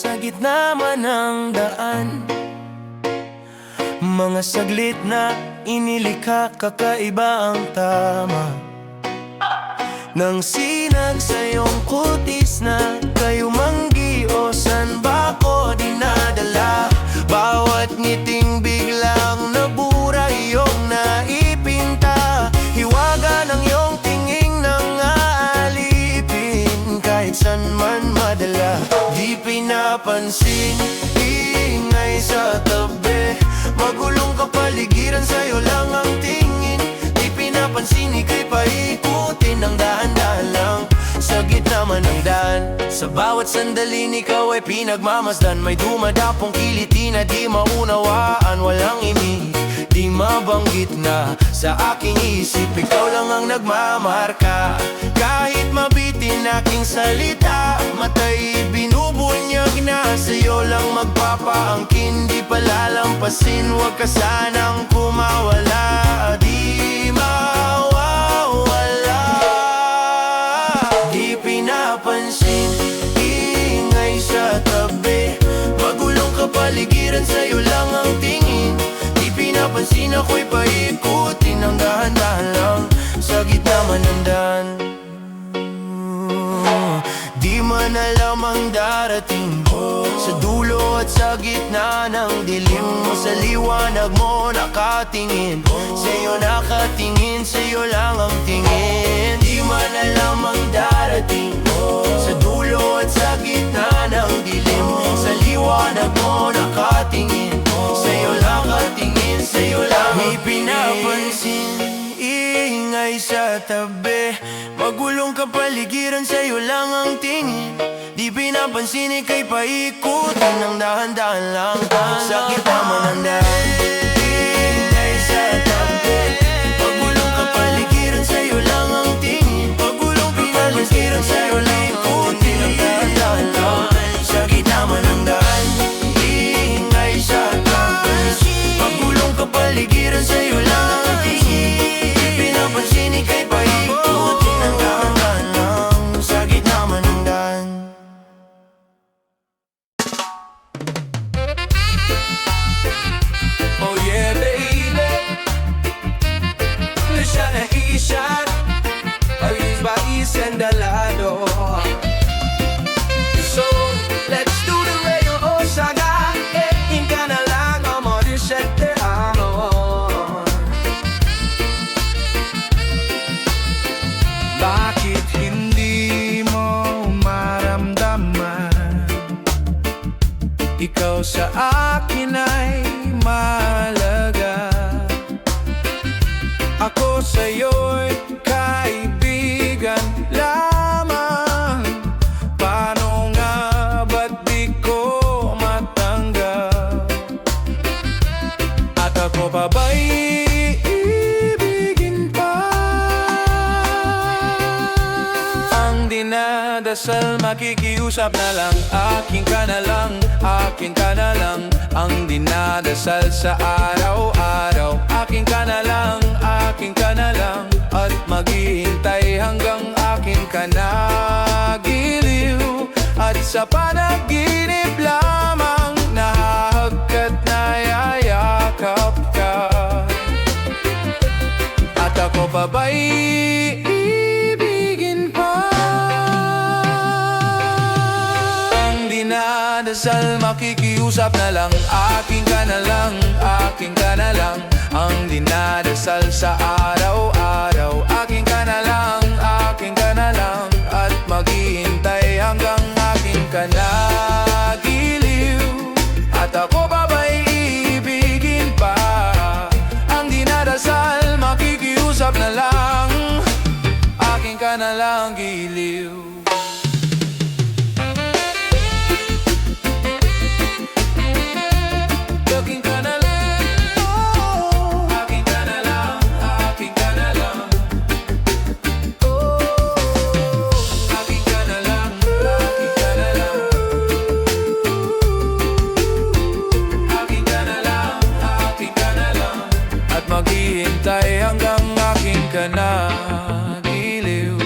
sa gitna man ng daan. Mga saglit na inilikha, kakaiba ang tama. Nang sinag sa iyong kutis na kayo manggi o san ba ko dinadala. Bawat ngiting biglang nabura iyong naipinta. Hiwaga ng iyong tinging nang aalipin, kahit san man madala. Di pinapansin, ingay sa tabi. Magulong kapaligiran, sa'yo lang ang tingin. Di pinapansin, ika'y paikutin ng dahan-dahan lang sa gitna man ng daan. Sa bawat sandali ikaw ay pinagmamasdan. May dumadapong kiliti na di maunawaan. Walang imi, di mabanggit na sa aking isip. Ikaw lang ang nagmamarka. Kahit mabitin aking salita, matay binubunyag na sa'yo lang magpapaangkin. Di palalampasin, huwag ka sanang kumawala. Di mawawala. Di pinapansin, ingay sa tabi. Magulong kapaligiran, sa'yo lang ang tingin. Di pinapansin, ako'y paikutin ng dahan-dahan lang sa gitna man ng daan. Di man alam ang darating sa dulo at sa gitna ng dilim mo. Sa liwanag mo nakatingin, sa'yo nakatingin, sa'yo lang ang tingin. Di man alam ang darating sa dulo at sa gitna ng dilim mo. Sa liwanag mo nakatingin, sa'yo nakatingin, sa'yo lang ang tingin. May pinapansin, ingay sa tabi. Magulong kapaligiran, sa'yo lang ang tingin. Di pinapansin, ika'y paikutin ng dahan-dahan lang sa gitna man ng daan. Ingay sa tabi. Magulong kapaligiran, sa'yo lang ang tingin. Magulong kapaligiran, sa'yo lang ikutin ng dahan-dahan lang sa gitna man ng daan. Ingay sa tabi. Magulong kapaligiran, sa'yo lang ang tingin. Di pinapansin, ika'y paikutin ng dahan-dahan lang sa gitna man ng daan. Oh yeah, baby. Siya na isan, país and alado. So, let's do the rayo o saga. Inka na lang ang modisete amor. Bakit hindi mo maramdaman? Ikaw sa akin ay mahalaga. Ako sa'yo'y kaibigan lamang. Paano nga ba't di ko matanggap? At ako pa ba'y iibigin pa? Ang dinadasal, makikiusap na lang. Akin ka na lang, akin ka na lang. Ang dinadasal sa araw-araw. Akin ka na lang, akin ka na lang. At maghihintay hanggang akin ka na giliw. At sa panaginip lamang, nahahagkat na yayakap ka. At ako pa ba'y iibigin pa? Ang dinadasal, makikiusap na lang. Akin ka na lang, akin ka na lang. Ang dinadasal sa araw-araw. Akin ka na lang, akin ka na lang. At maghihintay hanggang akin ka na giliw. At ako pa ba'y iibigin pa? Ang dinadasal, makikiusap na lang. Akin ka na lang giliw. Akin ka na lang, akin ka na lang, akin ka na lang. Akin ka na lang, akin ka na lang. Akin ka na lang, akin ka na lang. At maghihintay hanggang akin ka na giliw.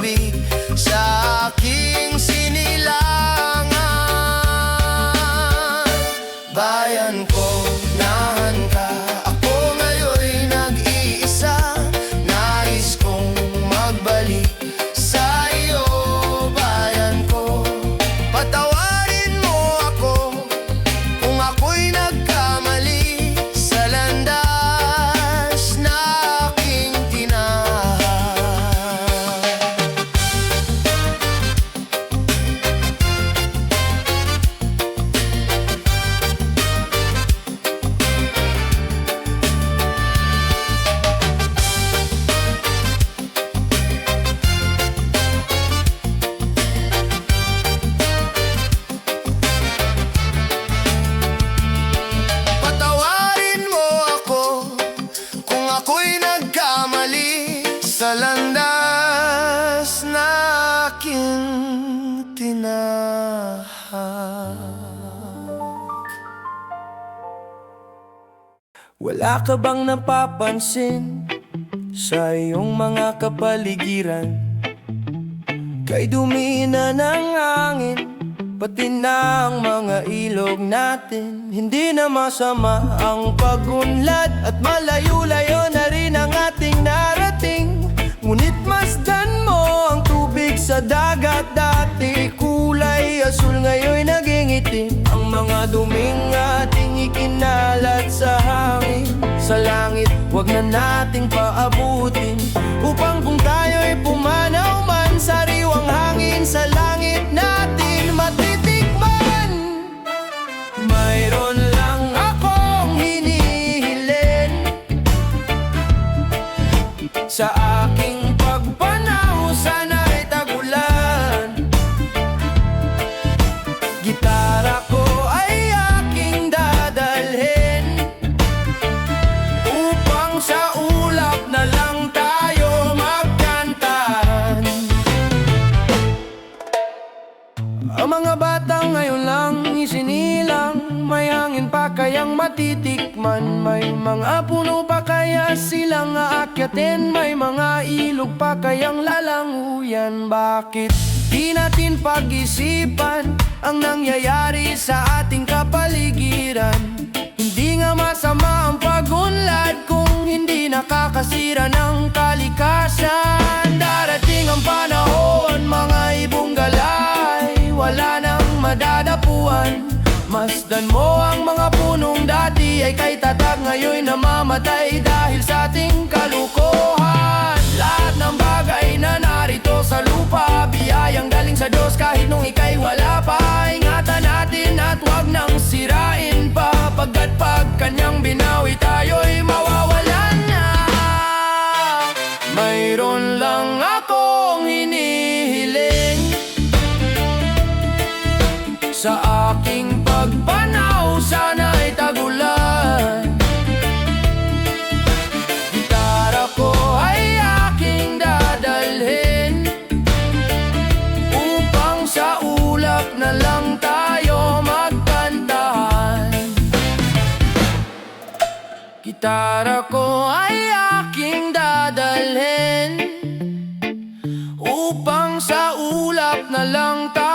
gabi sa aking sinilangan. Bayan ko, nahan ka, ako ngayon'y nag-iisa. Nais kong magbalik sa iyo, bayan ko. Patawarin mo ako kung ako'y nagkamali sa landas na aking tinahan. Patawarin mo ako kung ako'y nagkamali sa landas na aking tinahak. Wala ka bang napapansin sa iyong mga kapaligiran? Kay dumi na ng hangin, pati na ang mga ilog natin. Hindi na masama ang pagunlad at malayo-layo na rin ang ating narating. Ngunit masdan mo ang tubig sa dagat. Dati kulay asul, ngayon'y naging itim. Ang mga duming ating ikinalat sa hangin. Sa langit, wag na nating paabutin, upang kung tayo'y pumanaw man, sariwang hangin sa langit natin matitikman. Mayroon lang akong hinihiling sa aking pagpanaw, sana'y tagulan. Gitara ko ay aking dadalhin, upang sa ulap na lang tayo magkantahan. Ang mga batang ngayon lang isinilang, may hangin pa kayang matitikman, may mga puno pa kaya silang aakyatin, may mga ilog pa kayang lalanguyan. Bakit di natin pag-isipan ang nangyayari sa ating kapaligiran? Hindi nga masama ang pagunlad kung hindi nakakasira ng kalikasan. Darating ang panahon, mga ibong galay, wala nang madadapuan. Masdan mo ang mga punong dati ay kay tatag, ngayon'y namamatay dahil sa ating kalukuhan. Lahat ng bagay na narito sa lupa, biyayang galing sa Diyos kahit nung ika'y wala pa. Ingatan natin at wag nang sirain pa, pagkat pag kanyang binawi tayo'y mawawalan na. Mayroon lang akong hinihiling sa aking pagpanaw, sana'y tagulan. Gitara ko ay aking dadalhin, upang sa ulap na lang tayo magkantahan. Gitara ko ay aking dadalhin, upang sa ulap na lang tayo